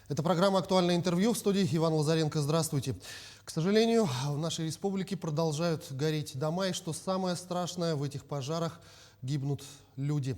Это программа «Актуальное интервью», в студии Иван Лазаренко. Здравствуйте. К сожалению, в нашей республике продолжают гореть дома, и что самое страшное, в этих пожарах гибнут люди.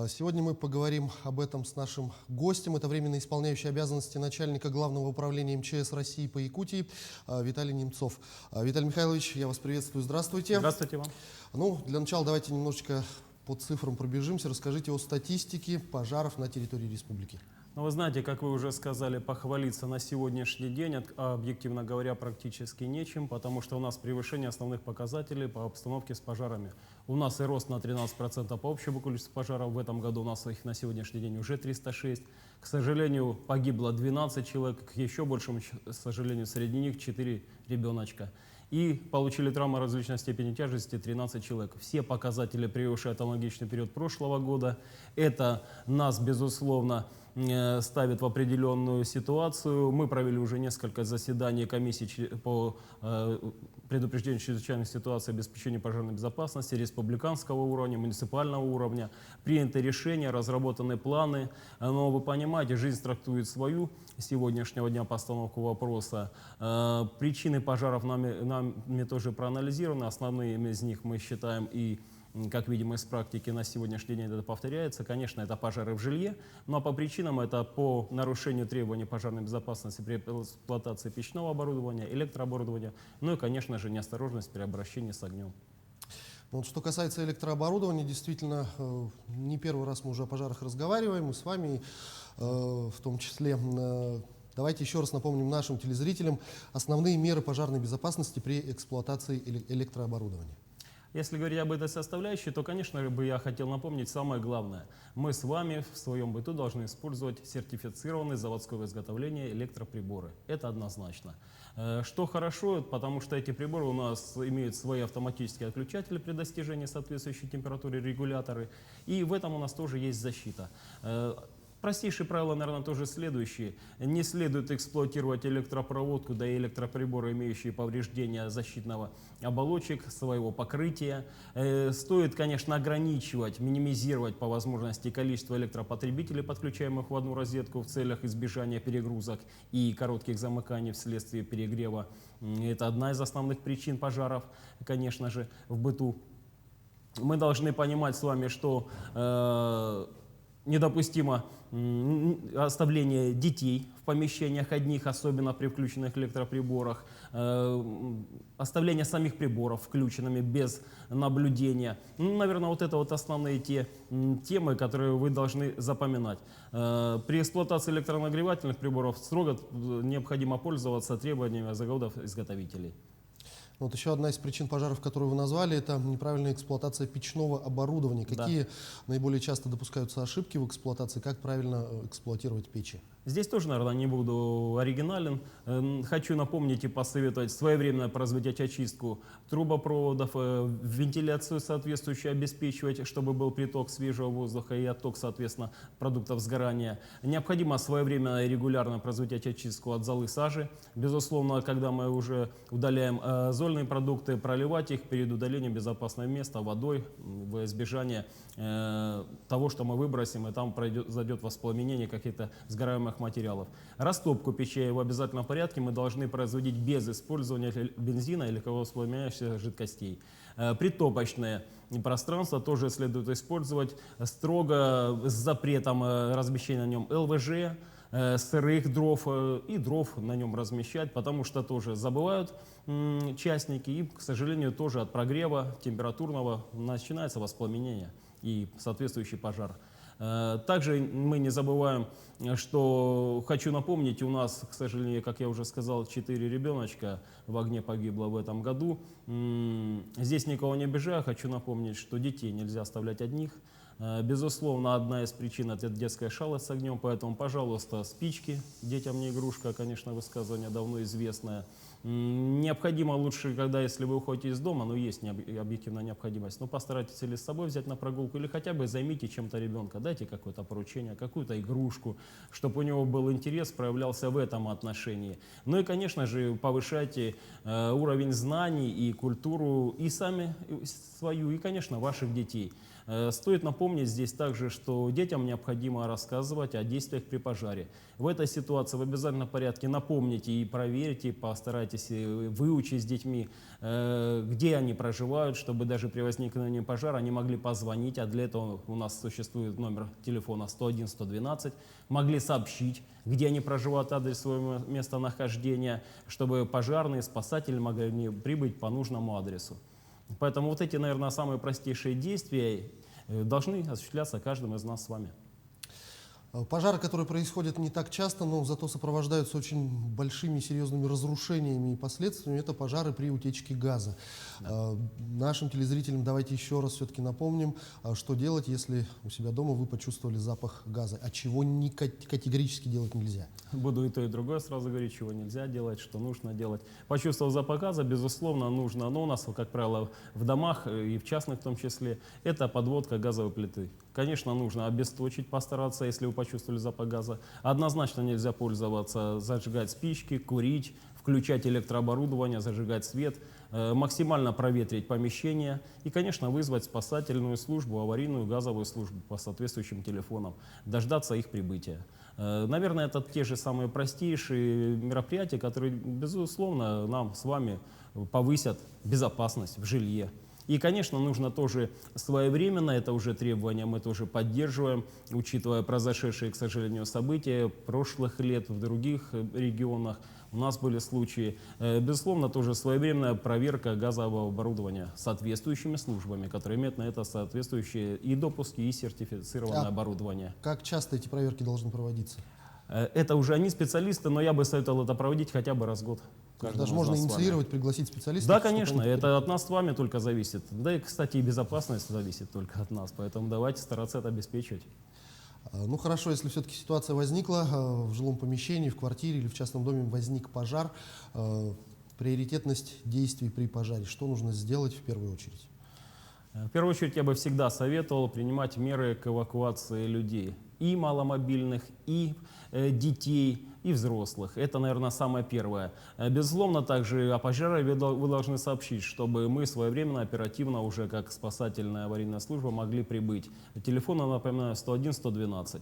Сегодня мы поговорим об этом с нашим гостем. Это временно исполняющий обязанности начальника Главного управления МЧС России по Якутии Виталий Немцов. Виталий Михайлович, я вас приветствую. Здравствуйте. Здравствуйте вам. Ну, для начала давайте немножечко по цифрам пробежимся. Расскажите о статистике пожаров на территории республики. Ну, вы знаете, как вы уже сказали, похвалиться на сегодняшний день, объективно говоря, практически нечем, потому что у нас превышение основных показателей по обстановке с пожарами. У нас и рост на 13% по общему количеству пожаров. В этом году у нас их на сегодняшний день уже 306. К сожалению, погибло 12 человек, к еще большему сожалению, среди них 4 ребеночка. И получили травмы различной степени тяжести 13 человек. Все показатели превышают аналогичный период прошлого года. Это нас, безусловно, ставит в определенную ситуацию. Мы провели уже несколько заседаний комиссии по предупреждению чрезвычайных ситуаций, обеспечению пожарной безопасности республиканского уровня, муниципального уровня. Приняты решения, разработаны планы. Но вы понимаете, жизнь трактует свою сегодняшнего дня постановку вопроса. Причины пожаров нами тоже проанализированы. Основные из них мы считаем и, как видим из практики, на сегодняшний день это повторяется. Конечно, это пожары в жилье, но по причинам это по нарушению требований пожарной безопасности при эксплуатации печного оборудования, электрооборудования, ну и, конечно же, неосторожность при обращении с огнем. Вот что касается электрооборудования, действительно, не первый раз мы уже о пожарах разговариваем, и с вами в том числе. Давайте еще раз напомним нашим телезрителям основные меры пожарной безопасности при эксплуатации электрооборудования. Если говорить об этой составляющей, то, конечно, бы я хотел напомнить самое главное. Мы с вами в своем быту должны использовать сертифицированные заводского изготовления электроприборы. Это однозначно. Что хорошо, потому что эти приборы у нас имеют свои автоматические отключатели при достижении соответствующей температуры, регуляторы. И в этом у нас тоже есть защита. Простейшие правила, наверное, тоже следующие. Не следует эксплуатировать электропроводку, да и электроприборы, имеющие повреждения защитного оболочек, своего покрытия. Стоит, конечно, ограничивать, минимизировать по возможности количество электропотребителей, подключаемых в одну розетку в целях избежания перегрузок и коротких замыканий вследствие перегрева. Это одна из основных причин пожаров, конечно же, в быту. Мы должны понимать с вами, что недопустимо оставление детей в помещениях одних, особенно при включенных электроприборах, оставление самих приборов включенными без наблюдения. Ну, наверное, вот это вот основные те темы, которые вы должны запоминать. При эксплуатации электронагревательных приборов строго необходимо пользоваться требованиями заводов изготовителей. Вот еще одна из причин пожаров, которую вы назвали, это неправильная эксплуатация печного оборудования. Какие наиболее часто допускаются ошибки в эксплуатации, как правильно эксплуатировать печи? Здесь тоже, наверное, не буду оригинален. Хочу напомнить и посоветовать своевременно производить очистку трубопроводов, вентиляцию соответствующую обеспечивать, чтобы был приток свежего воздуха и отток, соответственно, продуктов сгорания. Необходимо своевременно и регулярно производить очистку от золы, сажи. Безусловно, когда мы уже удаляем зольные продукты, проливать их перед удалением в безопасное место водой в избежание того, что мы выбросим, и там зайдет воспламенение каких-то сгораемых материалов. Растопку печей в обязательном порядке мы должны производить без использования бензина или воспламеняющихся жидкостей. Притопочное пространство тоже следует использовать строго с запретом размещения на нем ЛВЖ, сырых дров и дров на нем размещать, потому что тоже забывают частники и, к сожалению, тоже от прогрева температурного начинается воспламенение и соответствующий пожар. Также мы не забываем, что хочу напомнить, у нас, к сожалению, как я уже сказал, 4 ребеночка в огне погибло в этом году. Здесь никого не обижаю, хочу напомнить, что детей нельзя оставлять одних. Безусловно, одна из причин – это детская шалость с огнем, поэтому, пожалуйста, спички, детям не игрушка, конечно, высказывание давно известное. Необходимо лучше, когда если вы уходите из дома, ну есть объективная необходимость, но постарайтесь или с собой взять на прогулку, или хотя бы займите чем-то ребенка, дайте какое-то поручение, какую-то игрушку, чтобы у него был интерес, проявлялся в этом отношении. Ну и, конечно же, повышайте уровень знаний и культуру и сами свою, и, конечно, ваших детей. Стоит напомнить здесь также, что детям необходимо рассказывать о действиях при пожаре. В этой ситуации в обязательном порядке напомните и проверьте, постарайтесь выучить с детьми, где они проживают, чтобы даже при возникновении пожара они могли позвонить, а для этого у нас существует номер телефона 101-112, могли сообщить, где они проживают, адрес своего местонахождения, чтобы пожарные, спасатели могли прибыть по нужному адресу. Поэтому вот эти, наверное, самые простейшие действия должны осуществляться каждым из нас с вами. Пожары, которые происходят не так часто, но зато сопровождаются очень большими и серьезными разрушениями и последствиями, это пожары при утечке газа. Да. Нашим телезрителям давайте еще раз все-таки напомним, что делать, если у себя дома вы почувствовали запах газа, а чего категорически делать нельзя. Буду и то, и другое сразу говорить, чего нельзя делать, что нужно делать. Почувствовал запах газа, безусловно, нужно, но у нас, как правило, в домах и в частных в том числе, это подводка газовой плиты. Конечно, нужно обесточить, постараться, если вы почувствовали запах газа. Однозначно нельзя пользоваться, зажигать спички, курить, включать электрооборудование, зажигать свет, максимально проветрить помещение и, конечно, вызвать спасательную службу, аварийную газовую службу по соответствующим телефонам, дождаться их прибытия. Наверное, это те же самые простейшие мероприятия, которые, безусловно, нам с вами повысят безопасность в жилье. И, конечно, нужно тоже своевременно, это уже требования, мы тоже поддерживаем, учитывая произошедшие, к сожалению, события прошлых лет в других регионах. У нас были случаи, безусловно, тоже своевременная проверка газового оборудования соответствующими службами, которые имеют на это соответствующие и допуски, и сертифицированное оборудование. Как часто эти проверки должны проводиться? Это уже они специалисты, но я бы советовал это проводить хотя бы раз в год. Даже можно инициировать, пригласить специалистов? Да, конечно, это от нас с вами только зависит. Да и, кстати, и безопасность зависит только от нас, поэтому давайте стараться это обеспечивать. Ну хорошо, если все-таки ситуация возникла в жилом помещении, в квартире или в частном доме возник пожар, приоритетность действий при пожаре, что нужно сделать в первую очередь? В первую очередь я бы всегда советовал принимать меры к эвакуации людей, и маломобильных, и детей, и взрослых. Это, наверное, самое первое. Безусловно, также о пожаре вы должны сообщить, чтобы мы своевременно, оперативно, уже как спасательная аварийная служба, могли прибыть. Телефон, напоминаю, 101-112.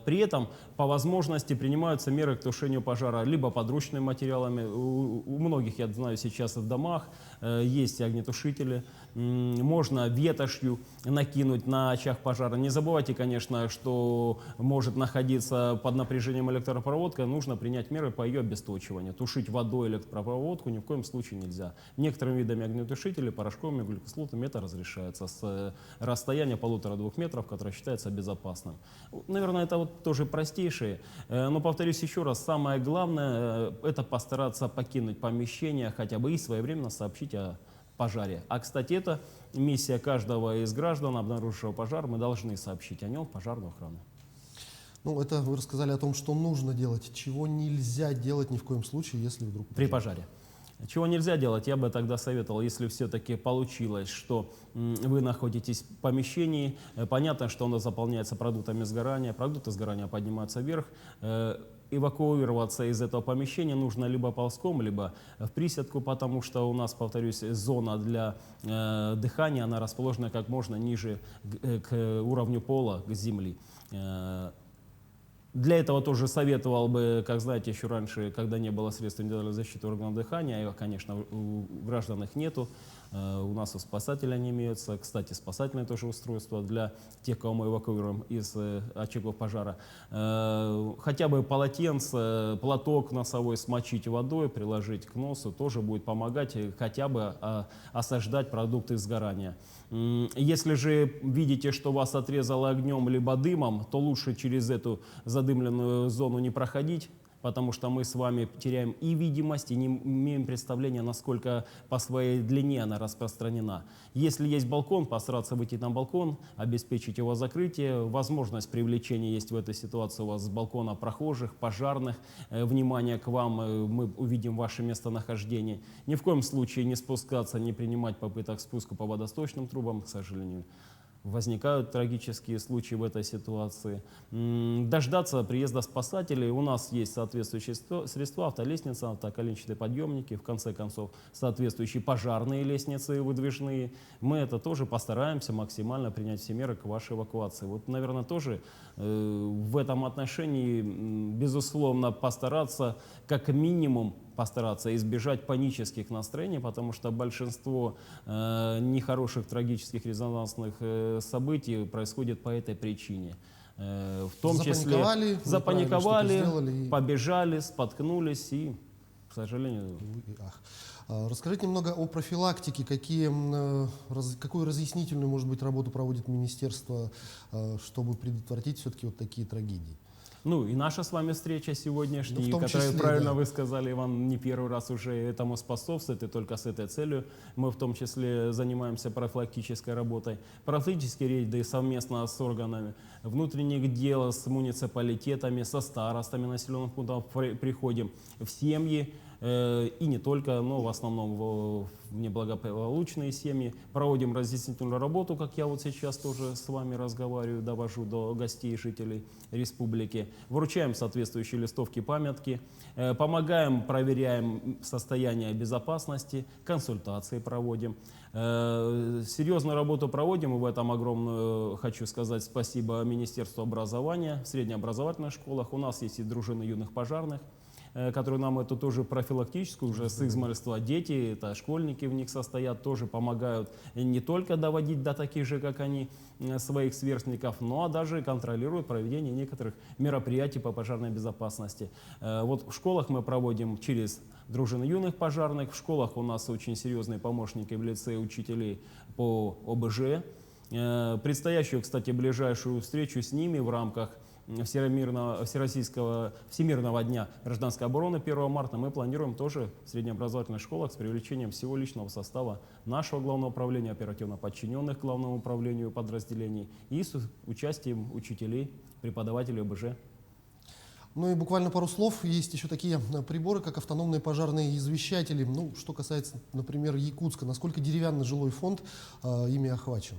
При этом, по возможности, принимаются меры к тушению пожара либо подручными материалами. У многих, я знаю, сейчас в домах есть огнетушители. Можно ветошью накинуть на очаг пожара. Не забывайте, конечно, что может находиться под напряжением электропроводка, нужно принять меры по ее обесточиванию. Тушить водой электропроводку ни в коем случае нельзя. Некоторыми видами огнетушителей, порошковыми, углекислотами это разрешается с расстояния 1,5-2 метров, которое считается безопасным. Наверное, это вот тоже простейшие, но повторюсь еще раз, самое главное это постараться покинуть помещение хотя бы и своевременно сообщить о пожаре. А, кстати, это миссия каждого из граждан, обнаружившего пожар, мы должны сообщить о нем в пожарную охрану. Ну, это вы рассказали о том, что нужно делать, чего нельзя делать ни в коем случае, если вдруг пожар. При пожаре. Чего нельзя делать, я бы тогда советовал, если все-таки получилось, что вы находитесь в помещении, понятно, что оно заполняется продуктами сгорания, продукты сгорания поднимаются вверх, эвакуироваться из этого помещения нужно либо ползком, либо в присядку, потому что у нас, повторюсь, зона для дыхания, она расположена как можно ниже к уровню пола, к земли. Для этого тоже советовал бы, как знаете, еще раньше, когда не было средств индивидуальной защиты органов дыхания, их, конечно, у граждан их нету, у нас у спасателей они имеются. Кстати, спасательное тоже устройство для тех, кого мы эвакуируем из очагов пожара. Хотя бы полотенце, платок носовой смочить водой, приложить к носу, тоже будет помогать хотя бы осаждать продукты сгорания. Если же видите, что вас отрезало огнем либо дымом, то лучше через эту задымленную зону не проходить, потому что мы с вами теряем и видимость, и не имеем представления, насколько по своей длине она распространена. Если есть балкон, постараться выйти на балкон, обеспечить его закрытие. Возможность привлечения есть в этой ситуации у вас с балкона прохожих, пожарных. Внимание к вам, мы увидим ваше местонахождение. Ни в коем случае не спускаться, не принимать попыток спуска по водосточным трубам, к сожалению. Возникают трагические случаи в этой ситуации. Дождаться приезда спасателей. У нас есть соответствующие средства, автолестница, автоколенчатые подъемники, в конце концов, соответствующие пожарные лестницы выдвижные. Мы это тоже постараемся максимально принять все меры к вашей эвакуации. Вот, наверное, тоже в этом отношении, безусловно, постараться, как минимум, постараться избежать панических настроений, потому что большинство нехороших трагических резонансных событий происходит по этой причине. В том числе запаниковали, побежали, споткнулись и, к сожалению... Расскажите немного о профилактике, какую разъяснительную, может быть, работу проводит министерство, чтобы предотвратить все-таки вот такие трагедии. Ну и наша с вами встреча сегодняшняя, в которая, числе, правильно да. вы сказали, Иван, не первый раз уже этому способствует, и только с этой целью мы в том числе занимаемся профилактической работой. Профилактические рейды совместно с органами внутренних дел, с муниципалитетами, со старостами населенных пунктов приходим в семьи, и не только, но в основном в неблагополучные семьи. Проводим разъяснительную работу, как я вот сейчас тоже с вами разговариваю, довожу до гостей и жителей республики. Вручаем соответствующие листовки, памятки, помогаем, проверяем состояние безопасности, консультации проводим. Серьезную работу проводим, и в этом огромную, хочу сказать, спасибо Министерству образования. В среднеобразовательных школах у нас есть и дружины юных пожарных, которые нам эту тоже профилактическую, уже с измальства дети, это школьники в них состоят, тоже помогают не только доводить до таких же, как они, своих сверстников, но а даже контролируют проведение некоторых мероприятий по пожарной безопасности. Вот в школах мы проводим через дружины юных пожарных, в школах у нас очень серьезные помощники в лице учителей по ОБЖ. Предстоящую, кстати, ближайшую встречу с ними в рамках Всемирного дня гражданской обороны 1 марта мы планируем тоже в среднеобразовательных школах с привлечением всего личного состава нашего главного управления, оперативно подчиненных главному управлению подразделений и с участием учителей, преподавателей ОБЖ. Ну и буквально пару слов. Есть еще такие приборы, как автономные пожарные извещатели. Ну, что касается, например, Якутска, насколько деревянный жилой фонд ими охвачен?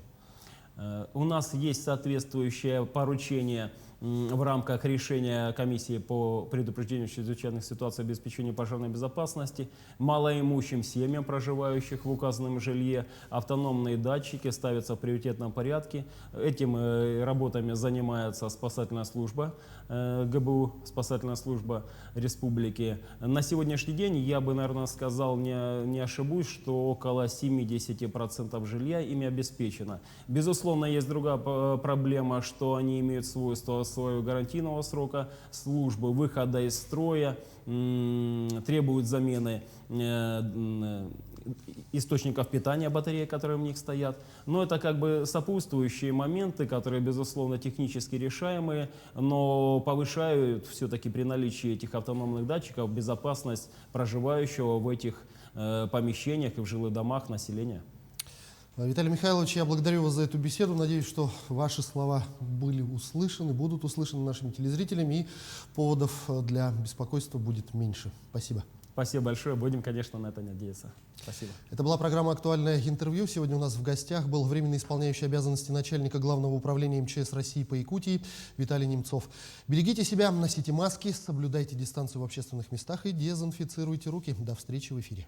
У нас есть соответствующее поручение в рамках решения комиссии по предупреждению чрезвычайных ситуаций и обеспечению пожарной безопасности малоимущим семьям, проживающих в указанном жилье, автономные датчики ставятся в приоритетном порядке. Этим работами занимается спасательная служба ГБУ, спасательная служба республики. На сегодняшний день, я бы, наверное, сказал, не ошибусь, что около 70% жилья ими обеспечено. Безусловно, есть другая проблема, что они имеют свойство своего гарантийного срока службы, выхода из строя, требуют замены источников питания батареи, которые в них стоят. Но это как бы сопутствующие моменты, которые, безусловно, технически решаемые, но повышают все-таки при наличии этих автономных датчиков безопасность проживающего в этих помещениях и в жилых домах населения. Виталий Михайлович, я благодарю вас за эту беседу. Надеюсь, что ваши слова были услышаны, будут услышаны нашими телезрителями, и поводов для беспокойства будет меньше. Спасибо. Спасибо большое. Будем, конечно, на это надеяться. Спасибо. Это была программа «Актуальное интервью». Сегодня у нас в гостях был временно исполняющий обязанности начальника Главного управления МЧС России по Якутии Виталий Немцов. Берегите себя, носите маски, соблюдайте дистанцию в общественных местах и дезинфицируйте руки. До встречи в эфире.